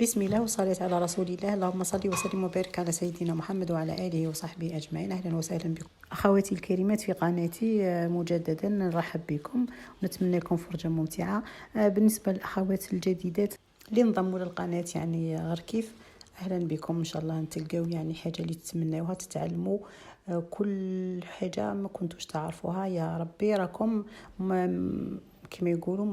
بسم الله والصلاة على رسول الله. اللهم صل وسلم وبارك على سيدنا محمد وعلى آله وصحبه أجمعين. أهلا وسهلا بكم أخواتي الكريمات في قناتي مجددا. نرحب بكم ونتمنى لكم فرجة ممتعة. بالنسبة للأخوات الجديدات اللي انضموا للقناة يعني غير كيف، أهلا بكم. إن شاء الله نتلقاو يعني حاجة اللي تتمناوها، تتعلموا كل حاجة ما كنتوش تعرفوها. يا ربي راكم كما يقولوا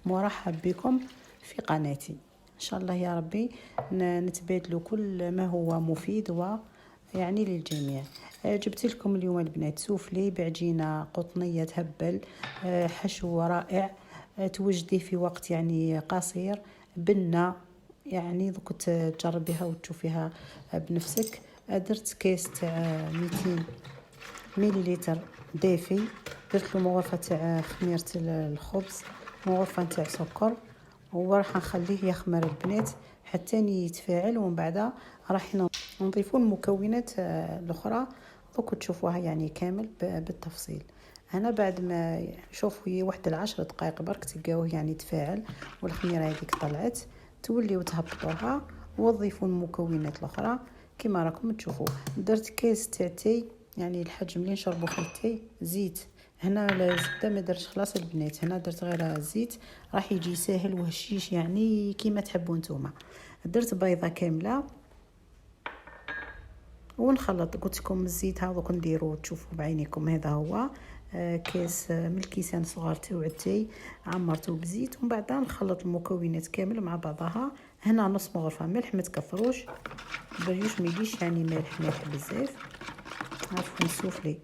مرحب بكم في قناتي ان شاء الله. يا ربي نتبادلوا كل ما هو مفيد ويعني للجميع. جبت لكم اليوم البنات سوفلي بعجينه قطنيه تهبل، حشو رائع، توجديه في وقت يعني قصير، بنه يعني دوك تجربيها وتشوفيها بنفسك. درت كيس تاع 200 مليلتر دافي، درت له مغرفه تاع خميره الخبز، مغرفه تاع سكر، وراح نخليه يخمر البنات حتى يتفاعل، ومن بعد راح نضيفوا المكونات الاخرى دوك تشوفوها يعني كامل بالتفصيل. انا بعد ما شوفوا واحد 10 دقائق برك تلقاوه يعني تفاعل والخميره هذيك طلعت، توليو تهبطوها وتضيفوا المكونات الاخرى كما راكم تشوفوا. درت كيس تاع تاي، يعني الحجم اللي نشربوا فيه التاي. زيت هنا الزبده ما درتش خلاص البنات، هنا درت غير زيت، راح يجي ساهل وهشيش يعني كيما تحبوا نتوما. درت بيضه كامله ونخلط. قلت لكم الزيت هذوك نديرو تشوفوا بعينيكم. هذا هو كيس من الكيسان صغار تاع التاي، عمرته بزيت ومن بعد نخلط المكونات كامل مع بعضها. هنا نص مغرفه ملح، ما تكثروش بريوش ما يجيش يعني مالح بزاف. عفوا السوفلي.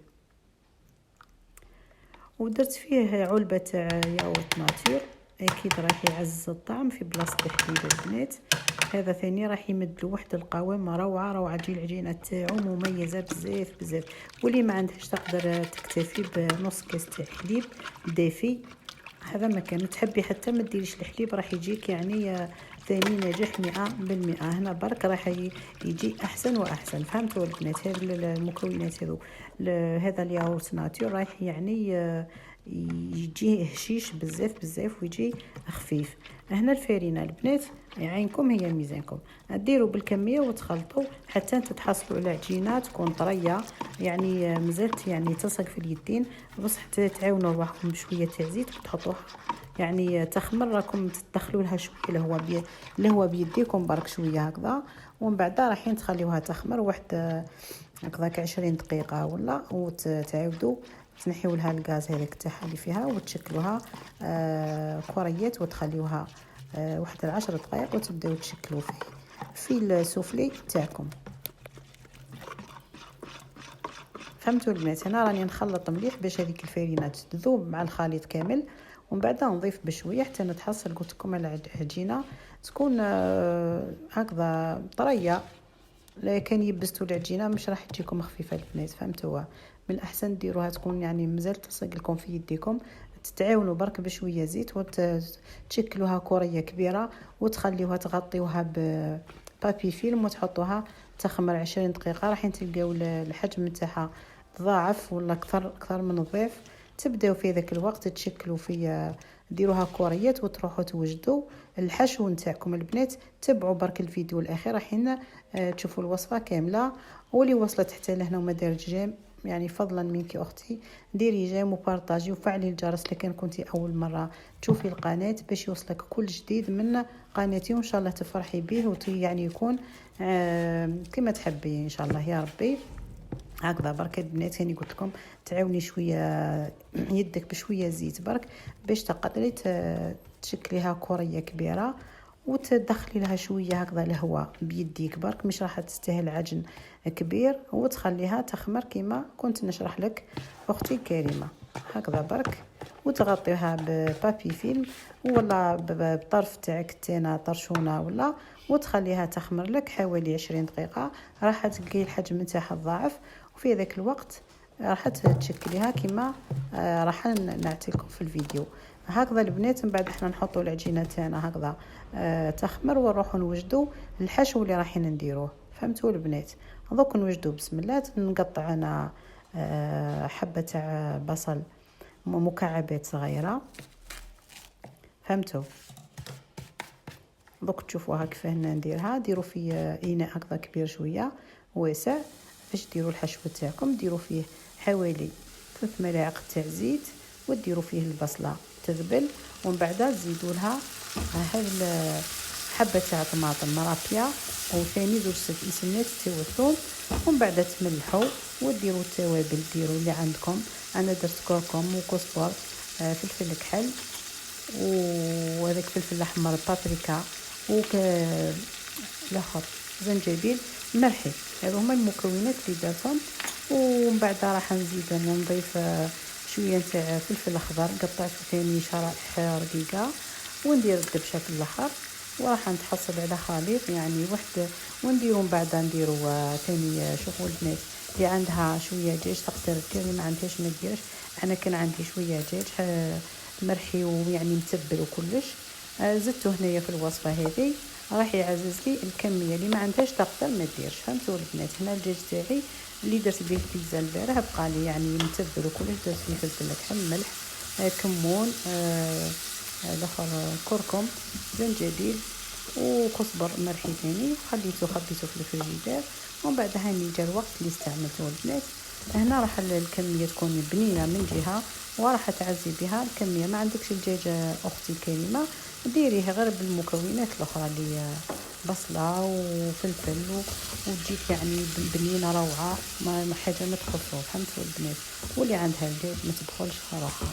ودرت فيه علبه تاع ياغورت ناتور، اكيد راح يعزز الطعم في بلاصه الحليب البنات. هذا ثاني راح يمد له واحد القوام روعه. تجي العجينه تاعو مميزه بزاف. واللي ما عندهاش تقدر تكتفي بنص كاس تاع حليب دافي. هذا ما كان تحبي حتى ما ديريش الحليب، راح يجيك يعني ثاني نجاح 100%. هنا برك راح يجي احسن واحسن. فهمتوا البنات؟ هذه المكونات هذو، هذا الياغورت ناتور رايح يعني يجي هشيش بزاف ويجي خفيف. هنا الفارينه البنات عينكم هي ميزانكم، ديروا بالكميه وتخلطوا حتى تتحصلوا على عجينه تكون طريه يعني مازالت يعني تلصق في اليدين، بصح تعاونوا روحكم بشويه تاع زيت وتحطوها يعني تخمر. راكم تدخلوا لها شويه اللي هو بيديكم برك شويه هكذا، ومن بعد رايحين تخليوها تخمر واحد هكذاك 20 دقيقه ولا، وتعاودوا تنحيوا لها الغاز هذاك تاعها اللي فيها وتشكلوها كريات وتخليوها واحد 10 دقائق وتبداو تشكلوا فيه في السوفلي تاعكم. فهمتوا البنات؟ هنا راني نخلط مليح باش هذيك الفارينه تذوب مع الخليط كامل، ومن بعد نضيف بشويه حتى نتحصل. قلت لكم على العجينه تكون هكذا طريه، لكن يبستوا العجينه مش راح تجيكم خفيفه البنات. فهمتوا؟ من الاحسن ديروها تكون يعني مازال تلصق لكم في يديكم، تتعاونوا برك بشويه زيت وتشكلوها كريه كبيره وتخليوها تغطيوها بابي فيلم وتحطوها تخمر 20 دقيقه. راح تلقاو الحجم نتاعها ضاعف ولا اكثر من الضعف. تبداو في ذاك الوقت تشكلوا في ديروها كوريات وتروحوا توجدوا الحشو نتاعكم البنات. تبعوا برك الفيديو الاخير راح تشوفوا الوصفه كامله. واللي وصلت حتى لهنا وما دارت جيم يعني فضلا منك اختي ديري جيم وبارطاجي وفعلي الجرس لكن كنتي اول مره تشوفي القناه باش يوصلك كل جديد من قناتي، وان شاء الله تفرحي به يعني يكون كما تحبي ان شاء الله. يا ربي هكذا برك البنات. يعني قلت لكم تعاوني شويه يدك بشويه زيت برك باش تقدري تشكليها كريه كبيره وتدخلي لها شويه هكذا الهواء بيديك برك، مش راح تستاهل عجن كبير، وتخليها تخمر كما كنت نشرح لك اختي الكريمه. هكذا برك وتغطيها ببابي فيلم ولا بطرف تاع كتانه طرشونه ولا، وتخليها تخمر لك حوالي 20 دقيقه. راح تلقي الحجم نتاعها ضاعف، وفي ذاك الوقت راح تشكليها كما راح نعطيكم في الفيديو. هكذا البنات من بعد احنا نحطوا العجينه تاعنا هكذا تخمر ونروحوا نوجدوا الحشو اللي رايحين نديروه. فهمتوا البنات؟ دوك نوجدوا بسم الله. نقطع انا حبه تاع بصل مكعبات صغيره. فهمتوا؟ دوك تشوفوها كيفاه نديرها. ديروا في اناء هكذا كبير شويه واسع باش ديروا الحشو تاعكم. ديروا فيه حوالي 3 ملاعق تاع زيت وديروا فيه البصله تذبل، ومن بعد تزيدوا لها هاد حبه تاع طماطم مرابيه وثاني زوج سنات تاع الثوم، ومن بعد تملحوا وديروا التوابل ديروا اللي عندكم. انا درت كركم وكزبر فلفل كحل وهذاك فلفل احمر بابريكا الاخر زنجبيل ملحي. هذو هما المكونات اللي درتهم. ومن بعد راح نزيد نضيف شويه تاع فلفل اخضر قطعته ثاني شرائح رقيقه وندير الدبشه في الاخر وراح نتحصل على خليط يعني واحد. ونديروا من بعد نديروا ثاني شوفوا البنات اللي عندها شويه دجاج تقدر دير، اللي ما عندهاش ما ديرش. انا كان عندي شويه دجاج مرحي ويعني متبل وكلش زدته هنايا في الوصفه هذه راح يعزز لي الكميه. اللي ما عندهاش تقدر ما ديرش. فهمتوا البنات؟ هنا الدجاج تاعي اللي درت به البيتزا البارح بقى لي يعني متبل وكلش. درت فيه فلفل كحل ملح كمون الاخر كركم زنجبيل وكزبر مرحي ثاني خبيته في الفريزر. ومن بعد هاني جا الوقت اللي استعملته البنات. هنا راح الكميه تكون بنينه من جهه وراح تعزي بها الكميه. ما عندكش الدجاج اختي الكريمه ديريه غير بالمكونات الاخرى اللي بصله وفلفل وتجيك يعني بنينه روعه. ما حاجه ما تخصو. فهمتوا البنات؟ واللي عندها الدجاج ما تدخلش صراحه.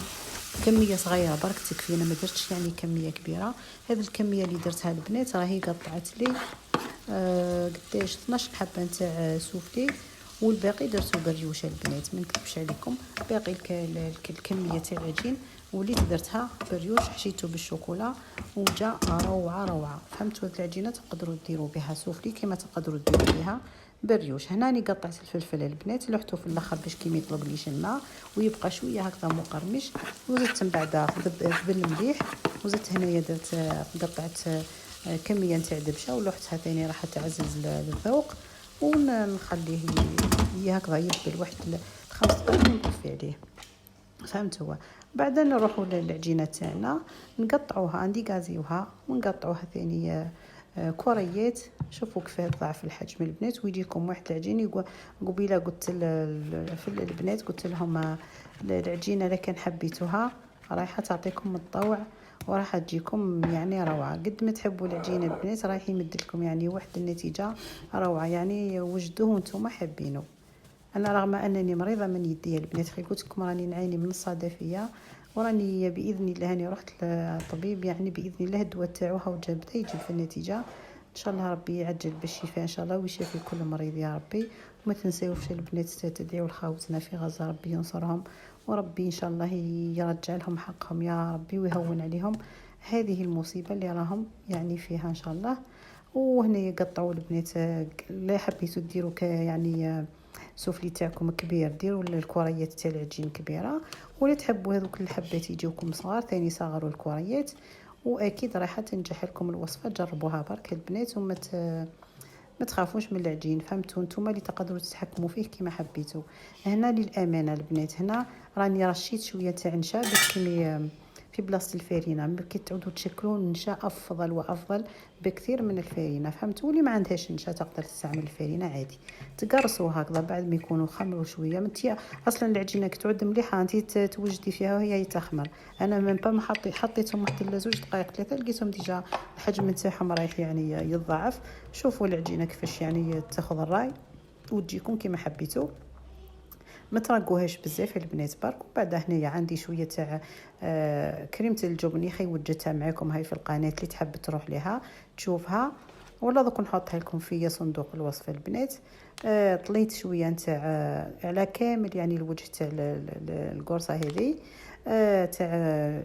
كميه صغيره برك تكفينا، ما درتش يعني كميه كبيره. هذه الكميه اللي درتها البنات راهي قطعت لي قداش 12 حبه نتاع سوفلي، والباقي درتو بريوشه البنات. ما نكذبش عليكم باقي الكميه تاع العجين وليت درتها بريوش حشيته بالشوكولا وجا روعه روعه. فهمتوا؟ هاد العجينه تقدروا ديروا بها سوفلي كما تقدروا ديروا بها بريوش. هنا راني قطعت الفلفل البنات لحته في الاخر باش كي ما يطلقليش الماء ويبقى شويه هكذا مقرمش. وزدت من بعد ذبل مليح وزدت هنايا درت قطعت كميه نتاع دبشه ولحتها ثاني راح تعزز الذوق. ونخليه هكذا يذبل واحد 5 دقائق ونطفي عليه. فهمتوا؟ بعد نروحوا للعجينه تاعنا نقطعوها نديكازيوها ونقطعوها ثاني كوريات. شوفوا كيف ضعف الحجم البنات ويجيكم واحد العجين. قبيله قلت في البنات قلت لهم العجينه اذا كان حبيتوها رايحه تعطيكم الطوع وراح تجيكم يعني روعه. قد ما تحبوا العجينه البنات رايح يمد لكم يعني واحد النتيجه روعه. يعني وجدوه وانتم حابينه. انا رغم انني مريضه من يدي البنات قلت لكم راني نعاني من الصدفيه وراني باذن الله اني رحت للطبيب يعني باذن الله الدواء تاعو هاو بدا يجيب في النتيجه. ان شاء الله ربي يعجل بالشفاء ان شاء الله ويشفي كل مريض يا ربي. وما تنساوش البنات تدعيوا لخاوتنا في غزه ربي ينصرهم وربي ان شاء الله يرجع لهم حقهم يا ربي ويهون عليهم هذه المصيبه اللي راهم يعني فيها ان شاء الله. وهنا يقطعوا البنات لا حبيتوا ديروا يعني سوفلي تاعكم كبير ديروا الكوريات تاع العجين كبيره، ولا تحبوا هذوك الحبات يجيوكم صغار ثاني صغروا الكوريات. واكيد راح تنجح لكم الوصفه. جربوها برك البنات وما ما تخافوش من العجين. فهمتوا؟ نتوما اللي تقدروا تتحكموا فيه كما حبيتوا. هنا للامانه البنات هنا راني رشيت شويه تاع نشا باش كي في بلاصه الفارينه ملي تعودوا تشكلوا نشا افضل وافضل بكثير من الفارينه. فهمتوا؟ اللي ما عندهاش نشا تقدر تستعمل الفارينه عادي. تقرصوا هكذا بعد ما يكونوا خمروا شويه متي اصلا العجينه كتعود مليحه انت توجدي فيها وهي تخمر. انا من با ما حطيتهم واحد 2 دقائق 3 لقيتهم ديجا الحجم نتاعهم رايح يعني يتضاعف. شوفوا العجينه كيفاش يعني تاخذ الراي وتجيكم كما حبيتوا. ما ترقوهاش بزاف البنات برك. وبعد هنايا عندي شويه تاع كريمه الجبن خي وجدتها معكم هاي في القناه اللي تحب تروح لها تشوفها ولا دوك نحطها لكم في صندوق الوصف البنات. طليت شويه نتاع على كامل يعني الوجه تاع القرصه هذه تاع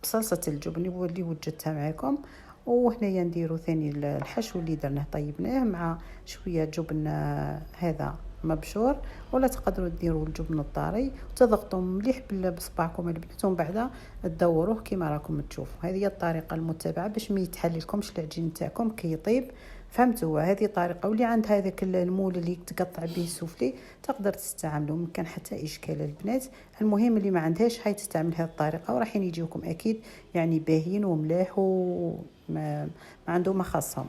بصلصه الجبن اللي وجدتها معكم. وهنايا نديرو ثاني الحشو اللي درناه طيبناه مع شويه جبن هذا مبشور ولا تقدروا ديروا الجبن الطري وتضغطوا مليح بصبعكم البنات ومن بعد تدوروه كما راكم تشوفوا. هذه هي الطريقه المتبعه باش ما يتحللكمش العجين تاعكم كي يطيب. فهمتوا؟ هذه طريقه. واللي عند هذاك المول اللي تقطع به السوفلي تقدر تستعمله ما كان حتى اشكال البنات. المهم اللي ما عندهاش هاي تستعمل هذه الطريقه وراح يجيوكم اكيد يعني باهين وملاح ما عنده ما خاصهم.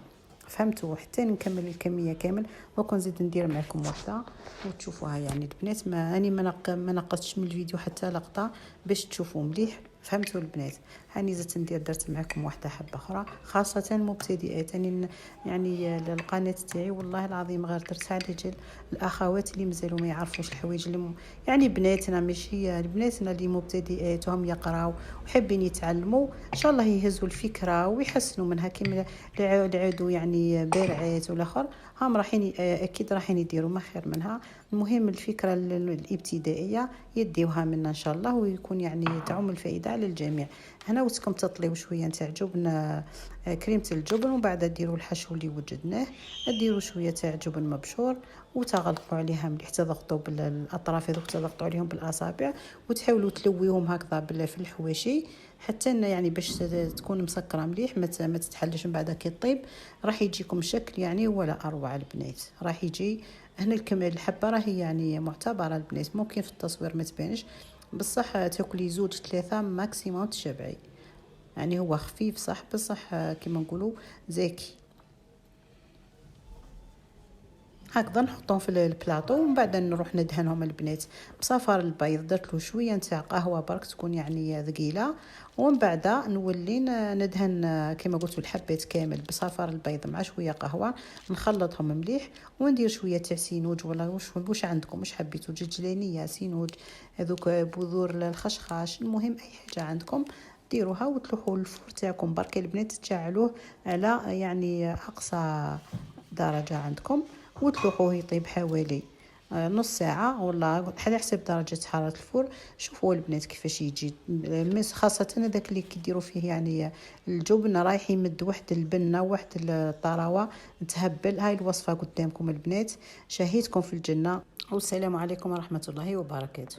فهمتوا؟ حتى نكمل الكميه كامل دوك نزيد ندير معكم وحده وتشوفوها. يعني البنات ما اني ما نقصتش من الفيديو حتى لقطه باش تشوفوا مليح. فهمتوا البنات؟ هاني زدت ندير درت معكم واحده حبه اخرى خاصه مبتدئات. يعني القناه تاعي والله العظيم غير درتها على جال الاخوات اللي مازالوا ما يعرفوش الحوايج اللي يعني بناتنا، ماشي بناتنا اللي مبتدئات وهم يقراو وحابين يتعلموا، ان شاء الله يهزوا الفكره ويحسنوا منها كما العادوا يعني بارعات والاخر هم راحين اكيد راحين يديروا ما خير منها. المهم الفكره الابتدائيه يديوها منا ان شاء الله ويكون يعني تعم الفائده على الجميع. هنا وتكم تطليو شويه نتاع جبن كريمه الجبن ومن بعد ديروا الحشو اللي وجدناه، ديروا شويه تاع جبن مبشور وتغلقوا عليها مليح، تضغطوا بالاطراف هذوك تضغطوا عليهم بالاصابع وتحاولوا تلويهم هكذا في الحواشي حتى يعني باش تكون مسكره مليح ما تتحلش من بعد كي طيب راح يجيكم شكل يعني ولا اروع البنات. راح يجي هنا الحبه راهي يعني معتبره البنات، ممكن في التصوير ما تبانش بصح تاكلي 2-3 ماكسيموم تشبعي. يعني هو خفيف صح بصح كما نقولوا زاكي. هكذا نحطهم في البلاطو ومن بعد نروح ندهنهم البنات بصفار البيض. درت له شويه نتاع قهوه برك تكون يعني ثقيله ومن بعد نولي ندهن كما قلت الحبات كامل بصفار البيض مع شويه قهوه، نخلطهم مليح وندير شويه تاع سينوج ولا واش عندكم، واش حبيتوا جلجلانيه سينوج هذوك بذور الخشخاش، المهم اي حاجه عندكم ديروها وتلوحوا الفور تاعكم برك البنات تشعلوه على يعني اقصى درجه عندكم وتلوحوه يطيب حوالي نص ساعة ولا على حسب درجة حرارة الفور. شوفوا البنات كيفاش يجي المس، خاصة هذاك اللي كيديروا فيه يعني الجبن رايح يمد واحد البنة واحد الطراوة تهبل. هاي الوصفة قدامكم البنات، شهيتكم في الجنة والسلام عليكم ورحمة الله وبركاته.